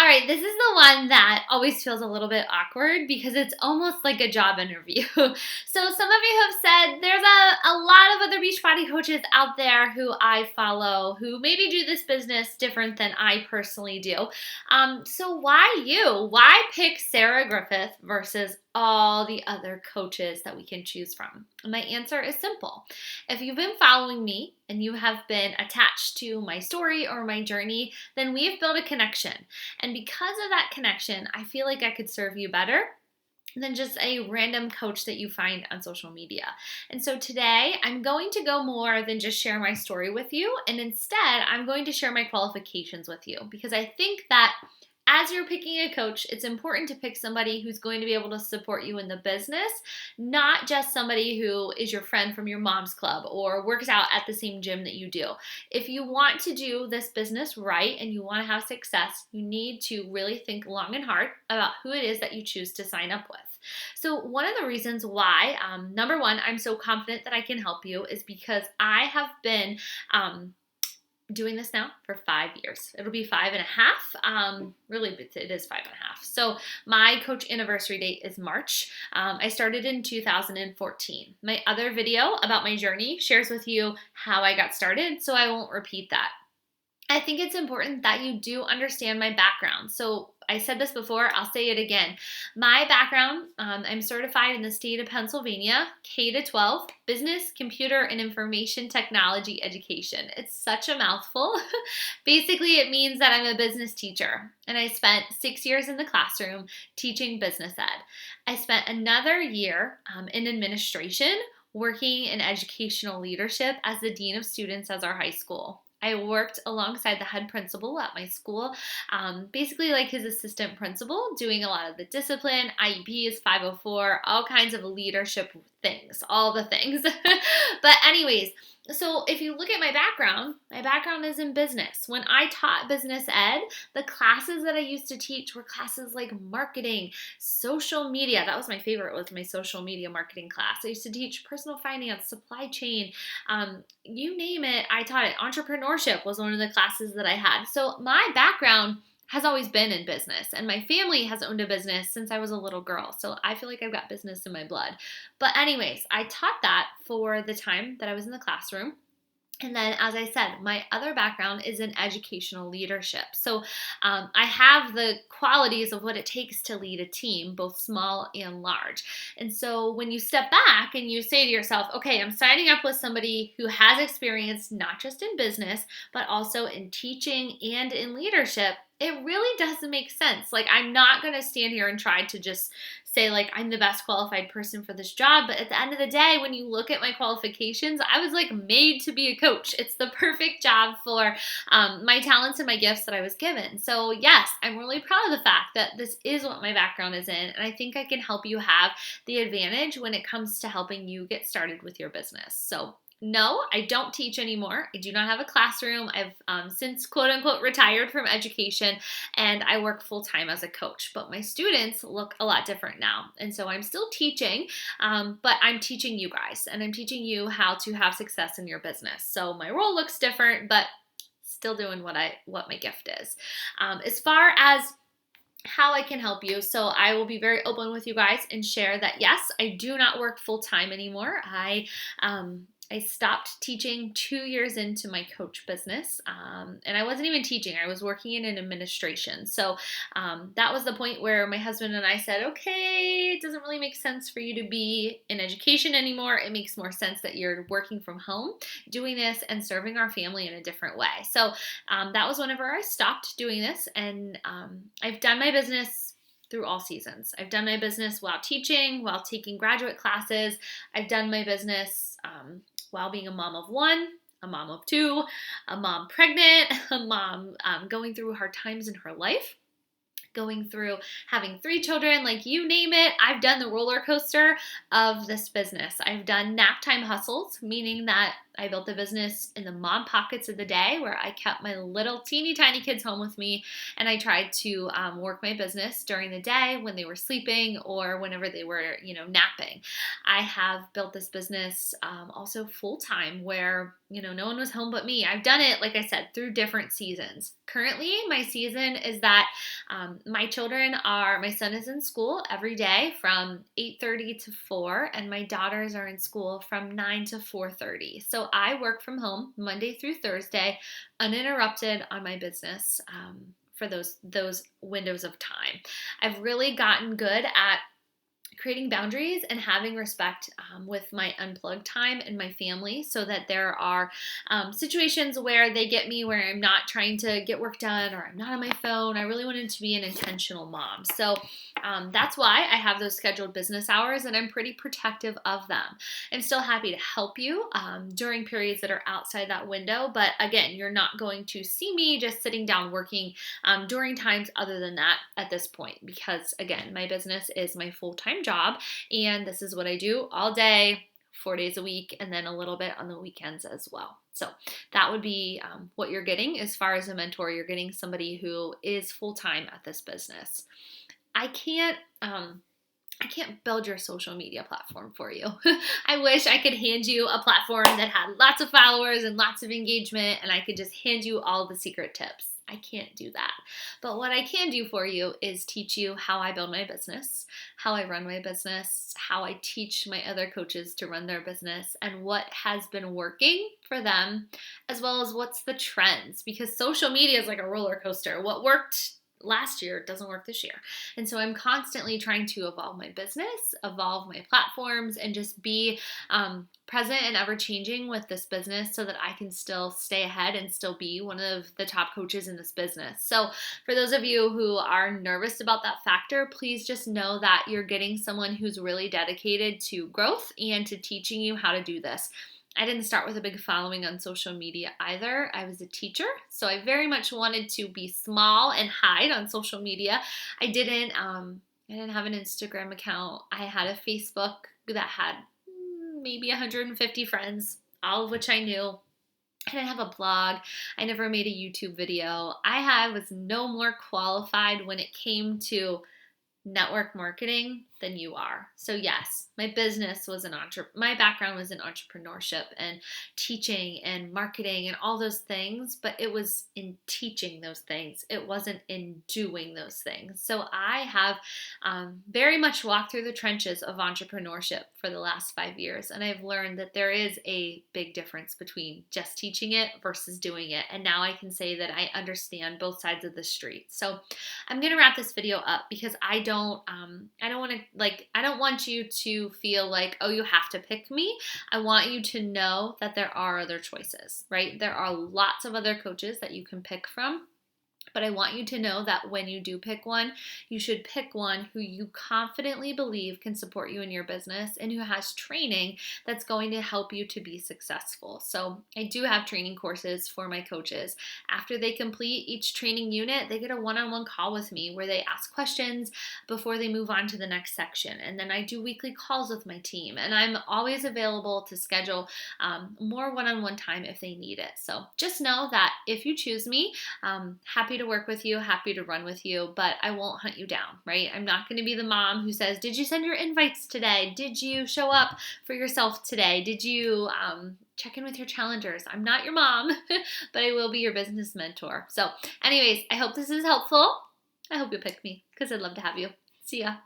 All right, this is the one that always feels a little bit awkward because it's almost like a job interview. So, some of you have said there's a lot of other Beachbody coaches out there who I follow who maybe do this business different than I personally do. So, why you? Why pick Sarah Griffith versus all the other coaches that we can choose from? And my answer is simple. If you've been following me and you have been attached to my story or my journey, then we have built a connection. And because of that connection, I feel like I could serve you better than just a random coach that you find on social media. And so today, I'm going to go more than just share my story with you. And instead, I'm going to share my qualifications with you because I think that as you're picking a coach, it's important to pick somebody who's going to be able to support you in the business, not just somebody who is your friend from your mom's club or works out at the same gym that you do. If you want to do this business right and you want to have success, you need to really think long and hard about who it is that you choose to sign up with. So, one of the reasons why, number one, I'm so confident that I can help you is because I have been doing this now for 5 years. It'll be 5.5. Really, it is 5.5. So my coach anniversary date is March. I started in 2014. My other video about my journey shares with you how I got started, so I won't repeat that. I think it's important that you do understand my background. So I said this before, I'll say it again. My background, I'm certified in the state of Pennsylvania, K-12, business, computer, and information technology education. It's such a mouthful. Basically, it means that I'm a business teacher, and I spent 6 years in the classroom teaching business ed. I spent another year in administration, working in educational leadership as the dean of students at our high school. I worked alongside the head principal at my school, basically like his assistant principal, doing a lot of the discipline, IEPs, 504, all kinds of leadership things, all the things. But anyways, so if you look at my background is in business. When I taught business ed, the classes that I used to teach were classes like marketing, social media. That was my favorite, was my social media marketing class. I used to teach personal finance, supply chain, you name it, I taught it. Entrepreneurship was one of the classes that I had. So my background has always been in business, and my family has owned a business since I was a little girl. So I feel like I've got business in my blood. But anyways, I taught that for the time that I was in the classroom. And then, as I said, my other background is in educational leadership. So I have the qualities of what it takes to lead a team, both small and large. And so when you step back and you say to yourself, okay, I'm signing up with somebody who has experience not just in business, but also in teaching and in leadership, it really doesn't make sense. Like, I'm not going to stand here and try to just say, like, I'm the best qualified person for this job. But at the end of the day, when you look at my qualifications, I was like made to be a coach. It's the perfect job for my talents and my gifts that I was given. So yes, I'm really proud of the fact that this is what my background is in. And I think I can help you have the advantage when it comes to helping you get started with your business. So no, I don't teach anymore. I do not have a classroom. I've since quote unquote retired from education, and I work full time as a coach. But my students look a lot different now. And so I'm still teaching, but I'm teaching you guys, and I'm teaching you how to have success in your business. So my role looks different, but still doing what my gift is. As far as how I can help you. So I will be very open with you guys and share that yes, I do not work full time anymore. I stopped teaching 2 years into my coach business, and I wasn't even teaching. I was working in an administration. So that was the point where my husband and I said, okay, it doesn't really make sense for you to be in education anymore. It makes more sense that you're working from home, doing this and serving our family in a different way. So that was whenever I stopped doing this, and I've done my business through all seasons. I've done my business while teaching, while taking graduate classes. I've done my business while being a mom of one, a mom of two, a mom pregnant, a mom going through hard times in her life, going through having 3 children, like you name it. I've done the roller coaster of this business. I've done nap time hustles, meaning that I built the business in the mom pockets of the day where I kept my little teeny tiny kids home with me, and I tried to work my business during the day when they were sleeping or whenever they were, napping. I have built this business also full time where, no one was home but me. I've done it, like I said, through different seasons. Currently, my season is that my son is in school every day from 8:30 to 4, and my daughters are in school from 9 to 4:30. So I work from home Monday through Thursday, uninterrupted on my business for those windows of time. I've really gotten good at creating boundaries and having respect with my unplugged time and my family, so that there are situations where they get me where I'm not trying to get work done or I'm not on my phone. I really wanted to be an intentional mom. So that's why I have those scheduled business hours, and I'm pretty protective of them. I'm still happy to help you during periods that are outside that window. But again, you're not going to see me just sitting down working during times other than that at this point, because again, my business is my full-time job, and this is what I do all day, 4 days a week, and then a little bit on the weekends as well. So that would be what you're getting as far as a mentor. You're getting somebody who is full-time at this business. I can't build your social media platform for you. I wish I could hand you a platform that had lots of followers and lots of engagement, and I could just hand you all the secret tips. I can't do that. But what I can do for you is teach you how I build my business, how I run my business, how I teach my other coaches to run their business, and what has been working for them, as well as what's the trends, because social media is like a roller coaster. What worked last year doesn't work this year. And so I'm constantly trying to evolve my business, evolve my platforms, and just be present and ever changing with this business so that I can still stay ahead and still be one of the top coaches in this business. So for those of you who are nervous about that factor, please just know that you're getting someone who's really dedicated to growth and to teaching you how to do this. I didn't start with a big following on social media either. I was a teacher, so I very much wanted to be small and hide on social media. I didn't have an Instagram account. I had a Facebook that had maybe 150 friends, all of which I knew. I didn't have a blog. I never made a YouTube video. I was no more qualified when it came to network marketing than you are. So yes, my background was in entrepreneurship and teaching and marketing and all those things, but it was in teaching those things. It wasn't in doing those things. So I have very much walked through the trenches of entrepreneurship for the last 5 years, and I've learned that there is a big difference between just teaching it versus doing it. And now I can say that I understand both sides of the street. So I'm going to wrap this video up because I don't want you to feel like, oh, you have to pick me. I want you to know that there are other choices, right? There are lots of other coaches that you can pick from. But I want you to know that when you do pick one, you should pick one who you confidently believe can support you in your business and who has training that's going to help you to be successful. So I do have training courses for my coaches. After they complete each training unit, they get a one-on-one call with me where they ask questions before they move on to the next section. And then I do weekly calls with my team. And I'm always available to schedule more one-on-one time if they need it. So just know that if you choose me, happy to work with you, happy to run with you, but I won't hunt you down, right? I'm not going to be the mom who says, did you send your invites today? Did you show up for yourself today? Did you check in with your challengers? I'm not your mom, but I will be your business mentor. So anyways, I hope this is helpful. I hope you'll pick me because I'd love to have you. See ya.